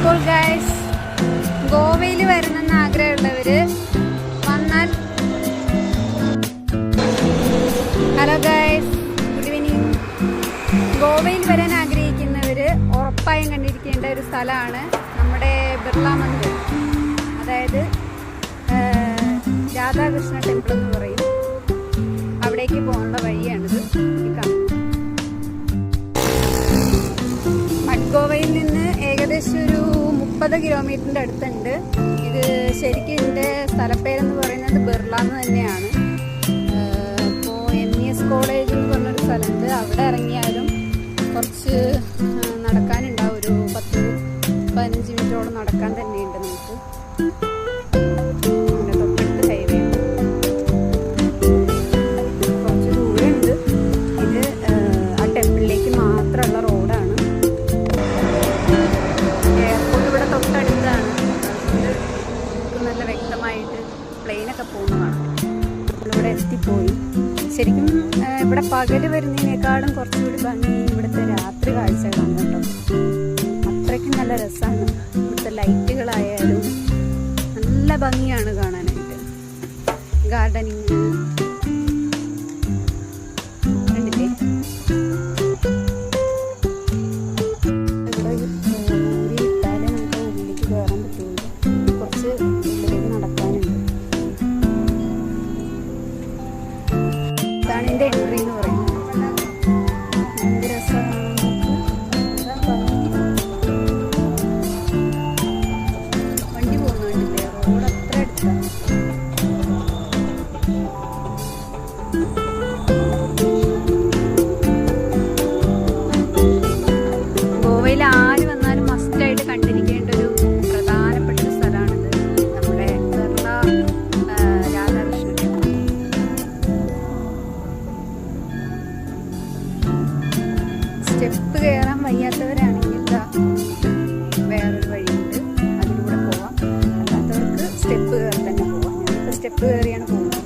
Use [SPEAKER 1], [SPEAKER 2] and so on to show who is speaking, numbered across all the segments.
[SPEAKER 1] അപ്പോൾ ഗൈസ്, ഗോവയിൽ വരണമെന്ന് ആഗ്രഹമുള്ളവർ വന്നാൽ. Hello guys, good evening. ഗോവയിൽ വരാൻ ആഗ്രഹിക്കുന്നവർ ഉറപ്പായും കണ്ടിരിക്കേണ്ട ഒരു സ്ഥലമാണ് നമ്മുടെ ബിർള മന്ദിർ. അതായത് രാധാകൃഷ്ണ ടെമ്പിൾ എന്ന് പറയും. അവിടേക്ക് പോകാനുള്ള വഴിയാണിത്. മഡ്ഗോവയിൽ നിന്ന് ഏകദേശം ഒരു 30 കിലോമീറ്ററിൻ്റെ അടുത്തുണ്ട്. ഇത് ശരിക്കും ഇതിൻ്റെ സ്ഥലപ്പേരെന്ന് പറയുന്നത് ബിർള എന്ന് തന്നെയാണ്. അപ്പോൾ MES കോളേജ് എന്ന് പറഞ്ഞൊരു സ്ഥലമുണ്ട്. അവിടെ ഇറങ്ങിയാലും കുറച്ച് നടക്കാനുണ്ടാവും. ഒരു 10-15 മിനിറ്റോളം നടക്കാൻ തന്നെയുണ്ട് നമുക്ക്. അങ്ങനെ തൊട്ടടുത്ത് ഹൈവേ കുറച്ച് ദൂരമുണ്ട്. ഇത് ആ ടെമ്പിളിലേക്ക് മാത്രമുള്ള റോഡാണ്. എയർപോർട്ട് ഇവിടെ തൊട്ടടുത്താണ്. അതുകൊണ്ട് നല്ല വ്യക്തമായിട്ട് പ്ലെയിനൊക്കെ പോകുന്നതാണ്. നമ്മളിവിടെ എത്തിപ്പോയി. ശരിക്കും ഇവിടെ പകല് വരുന്നതിനേക്കാളും കുറച്ചുകൂടി ഭംഗി ഇവിടുത്തെ രാത്രി കാഴ്ചകളാണ് കേട്ടോ. അത്രയ്ക്കും നല്ല രസമാണ്. ഇവിടുത്തെ ലൈറ്റുകളായാലും നല്ല ഭംഗിയാണ് കാണാനായിട്ട്. ഗാർഡനിങ് കണ്ടില്ലേ? ഇതിന്റെ എൻട്രി എന്ന് പറയുന്നത് എന്ത് രസമാണ്. വണ്ടി പോകുന്നുണ്ടല്ലേ? റോഡ് അത്ര അടുത്താണ്. ഗോവയിൽ ആര് വന്നാലും മസ്റ്റായിട്ട് കണ്ടിരിക്കേണ്ട ഒരു പ്രധാനപ്പെട്ട ഒരു സ്ഥലമാണിത്. നമ്മുടെ ബിർള രാധാകൃഷ്ണ ടെമ്പിൾ. സ്റ്റെപ്പ് കയറാൻ വയ്യാത്തവരാണെങ്കിൽ വേറൊരു വഴിയുണ്ട്, അതിലൂടെ പോവാം. അല്ലാത്തവർക്ക് സ്റ്റെപ്പ് കയറി തന്നെ പോവാം. ഞാനിപ്പോൾ സ്റ്റെപ്പ് കയറിയാണ് പോകുന്നത്.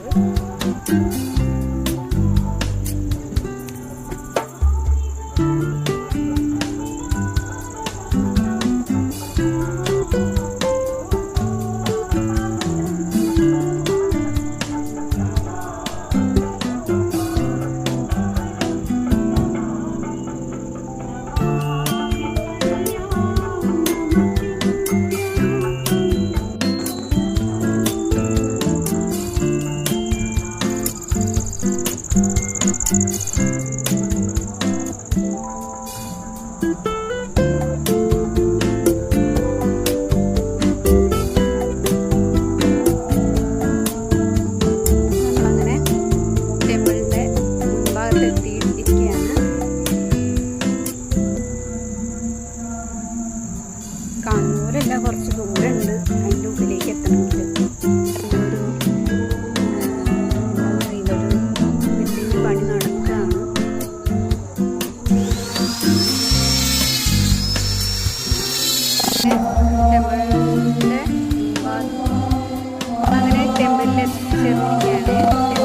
[SPEAKER 1] കണ്ണൂരല്ല, കുറച്ച് ദൂരമുണ്ട് അതിൻ്റെ ഉള്ളിലേക്ക് എത്തണമെങ്കിൽ. ബിൽഡിങ്ങിന് പണി നടക്കുകയാണ്. ടെമ്പിളിൻ്റെ അങ്ങനെ ടെമ്പിളിൽ എത്തിച്ചേർന്നിരിക്കുകയാണ്.